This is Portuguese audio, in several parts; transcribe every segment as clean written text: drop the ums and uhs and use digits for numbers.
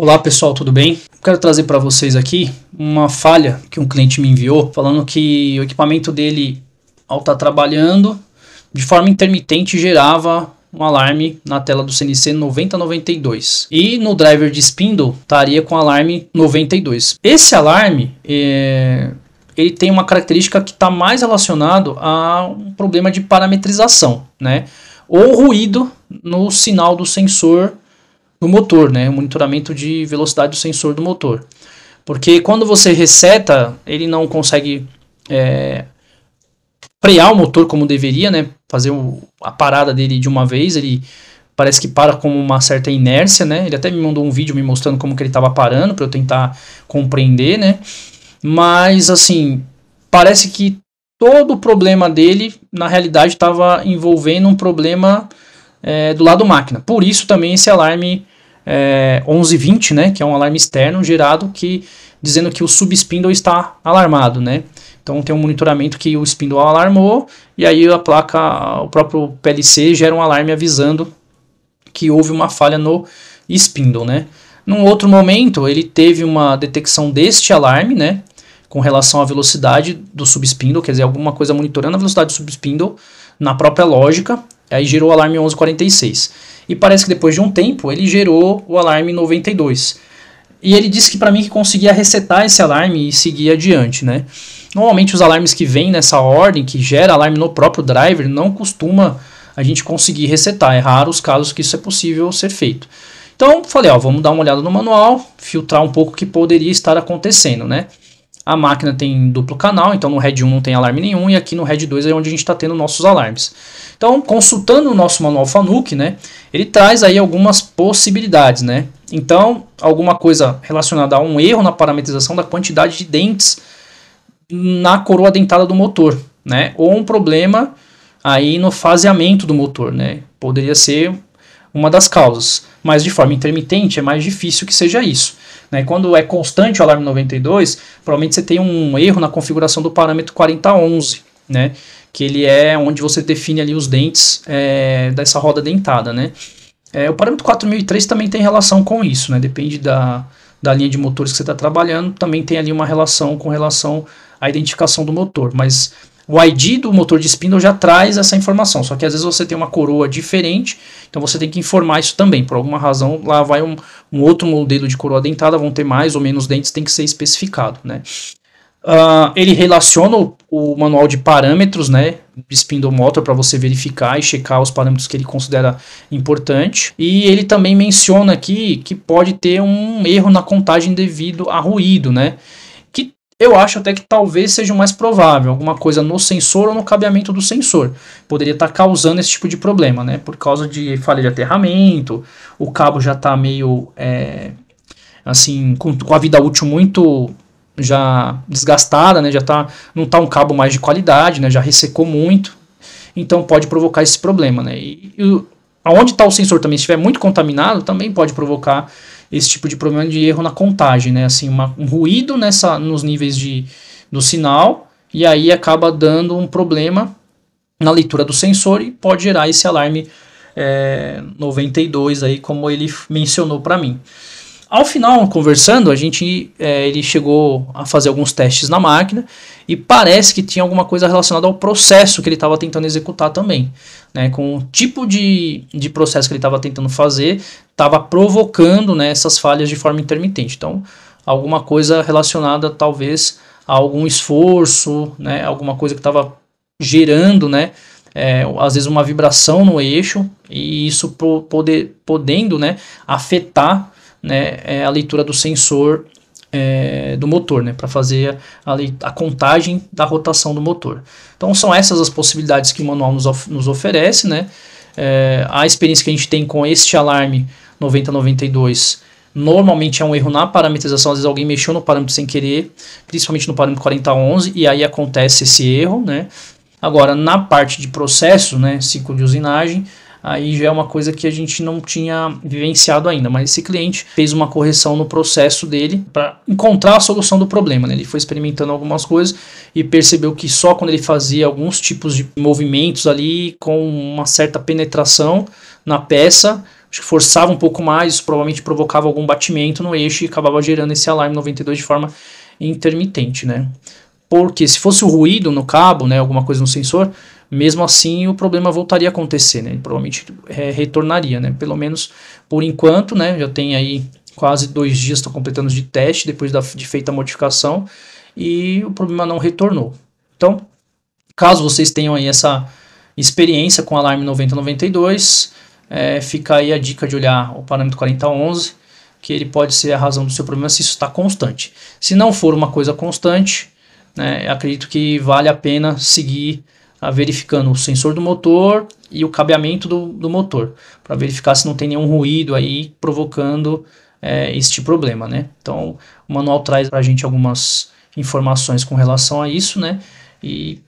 Olá pessoal, tudo bem? Quero trazer para vocês aqui uma falha que um cliente me enviou, falando que o equipamento dele, ao estar trabalhando, de forma intermitente gerava um alarme na tela do CNC 9092 e no driver de spindle estaria com alarme 92. Esse alarme ele tem uma característica que está mais relacionado a um problema de parametrização, né? Ou ruído no sinal do sensor no motor, né? O monitoramento de velocidade do sensor do motor. Porque quando você reseta, ele não consegue frear o motor como deveria, né? Fazer a parada dele de uma vez, ele parece que para com uma certa inércia, né? Ele até me mandou um vídeo me mostrando como que ele estava parando, para eu tentar compreender, né? Mas, assim, parece que todo o problema dele, na realidade, estava envolvendo um problema do lado máquina. Por isso também esse alarme 1120, né, que é um alarme externo gerado dizendo que o subspindle está alarmado, né? Então tem um monitoramento que o spindle alarmou e aí a placa, o próprio PLC gera um alarme avisando que houve uma falha no spindle, né? Num outro momento ele teve uma detecção deste alarme, né, com relação à velocidade do subspindle, quer dizer, alguma coisa monitorando a velocidade do subspindle na própria lógica, aí gerou o alarme 1146. E parece que depois de um tempo ele gerou o alarme 92. E ele disse que para mim que conseguia resetar esse alarme e seguir adiante, né? Normalmente os alarmes que vêm nessa ordem, que gera alarme no próprio driver, não costuma a gente conseguir resetar. É raro os casos que isso é possível ser feito. Então falei, ó, vamos dar uma olhada no manual, filtrar um pouco o que poderia estar acontecendo, né? A máquina tem duplo canal, então no RED 1 não tem alarme nenhum, e aqui no RED 2 é onde a gente está tendo nossos alarmes. Então, consultando o nosso manual FANUC, né, ele traz aí algumas possibilidades, né? Então, alguma coisa relacionada a um erro na parametrização da quantidade de dentes na coroa dentada do motor, né? Ou um problema aí no faseamento do motor, né? Poderia ser uma das causas, mas de forma intermitente é mais difícil que seja isso. Né? Quando é constante o alarme 92, provavelmente você tem um erro na configuração do parâmetro 4011, né? Que ele é onde você define ali os dentes dessa roda dentada, né? O parâmetro 4003 também tem relação com isso, né? Depende da linha de motores que você está trabalhando, também tem ali uma relação com relação à identificação do motor, mas o ID do motor de spindle já traz essa informação, só que às vezes você tem uma coroa diferente, então você tem que informar isso também. Por alguma razão, lá vai um outro modelo de coroa dentada, vão ter mais ou menos dentes, tem que ser especificado, né? Ele relaciona o manual de parâmetros, né, de spindle motor para você verificar e checar os parâmetros que ele considera importante. E ele também menciona aqui que pode ter um erro na contagem devido a ruído, né? Que eu acho até que talvez seja o mais provável, alguma coisa no sensor ou no cabeamento do sensor. Poderia estar causando esse tipo de problema, né? Por causa de falha de aterramento, o cabo já está meio, assim, com a vida útil muito já desgastada, né? Não está um cabo mais de qualidade, né? Já ressecou muito, então pode provocar esse problema, né? Onde está o sensor também, se estiver muito contaminado, também pode provocar esse tipo de problema de erro na contagem, né? Assim, um ruído nos níveis do sinal, e aí acaba dando um problema na leitura do sensor e pode gerar esse alarme 92 aí, como ele mencionou para mim. Ao final, conversando, ele chegou a fazer alguns testes na máquina e parece que tinha alguma coisa relacionada ao processo que ele estava tentando executar também. Né? Com o tipo de processo que ele estava tentando fazer, estava provocando, né, essas falhas de forma intermitente. Então, alguma coisa relacionada talvez a algum esforço, né, alguma coisa que estava gerando, né, às vezes uma vibração no eixo, e isso podendo, né, afetar, né, a leitura do sensor do motor, né, para fazer a contagem da rotação do motor. Então são essas as possibilidades que o manual nos oferece, né. A experiência que a gente tem com este alarme 9092 normalmente é um erro na parametrização, às vezes alguém mexeu no parâmetro sem querer, principalmente no parâmetro 4011, e aí acontece esse erro, né. Agora, na parte de processo, né, ciclo de usinagem, aí já é uma coisa que a gente não tinha vivenciado ainda, mas esse cliente fez uma correção no processo dele para encontrar a solução do problema, né? Ele foi experimentando algumas coisas e percebeu que só quando ele fazia alguns tipos de movimentos ali com uma certa penetração na peça, acho que forçava um pouco mais, isso provavelmente provocava algum batimento no eixo e acabava gerando esse alarme 92 de forma intermitente, né? Porque se fosse o ruído no cabo, né, alguma coisa no sensor, mesmo assim o problema voltaria a acontecer, né? Ele provavelmente retornaria, né? Pelo menos por enquanto, né? Já tem aí quase 2 dias, estou completando de teste depois de feita a modificação e o problema não retornou. Então, caso vocês tenham aí essa experiência com alarme 9092, fica aí a dica de olhar o parâmetro 4011, que ele pode ser a razão do seu problema se isso está constante. Se não for uma coisa constante, né, acredito que vale a pena seguir verificando o sensor do motor e o cabeamento do motor, para verificar se não tem nenhum ruído aí provocando este problema, né? Então, o manual traz para a gente algumas informações com relação a isso, né? E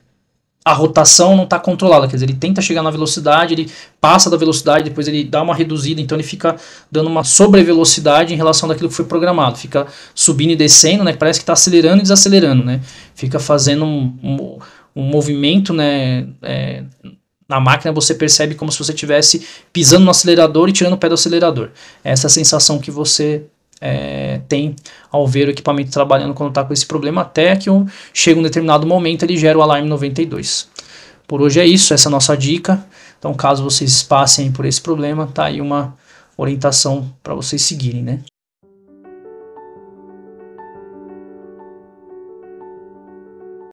a rotação não está controlada, quer dizer, ele tenta chegar na velocidade, ele passa da velocidade, depois ele dá uma reduzida, então ele fica dando uma sobrevelocidade em relação àquilo que foi programado, fica subindo e descendo, né, parece que está acelerando e desacelerando, né, fica fazendo um movimento, né, na máquina você percebe como se você estivesse pisando no acelerador e tirando o pé do acelerador, essa é a sensação que você tem ao ver o equipamento trabalhando quando está com esse problema, até que chega um determinado momento ele gera o alarme 92. Por hoje é isso, essa é a nossa dica. Então, caso vocês passem por esse problema, tá aí uma orientação para vocês seguirem, né?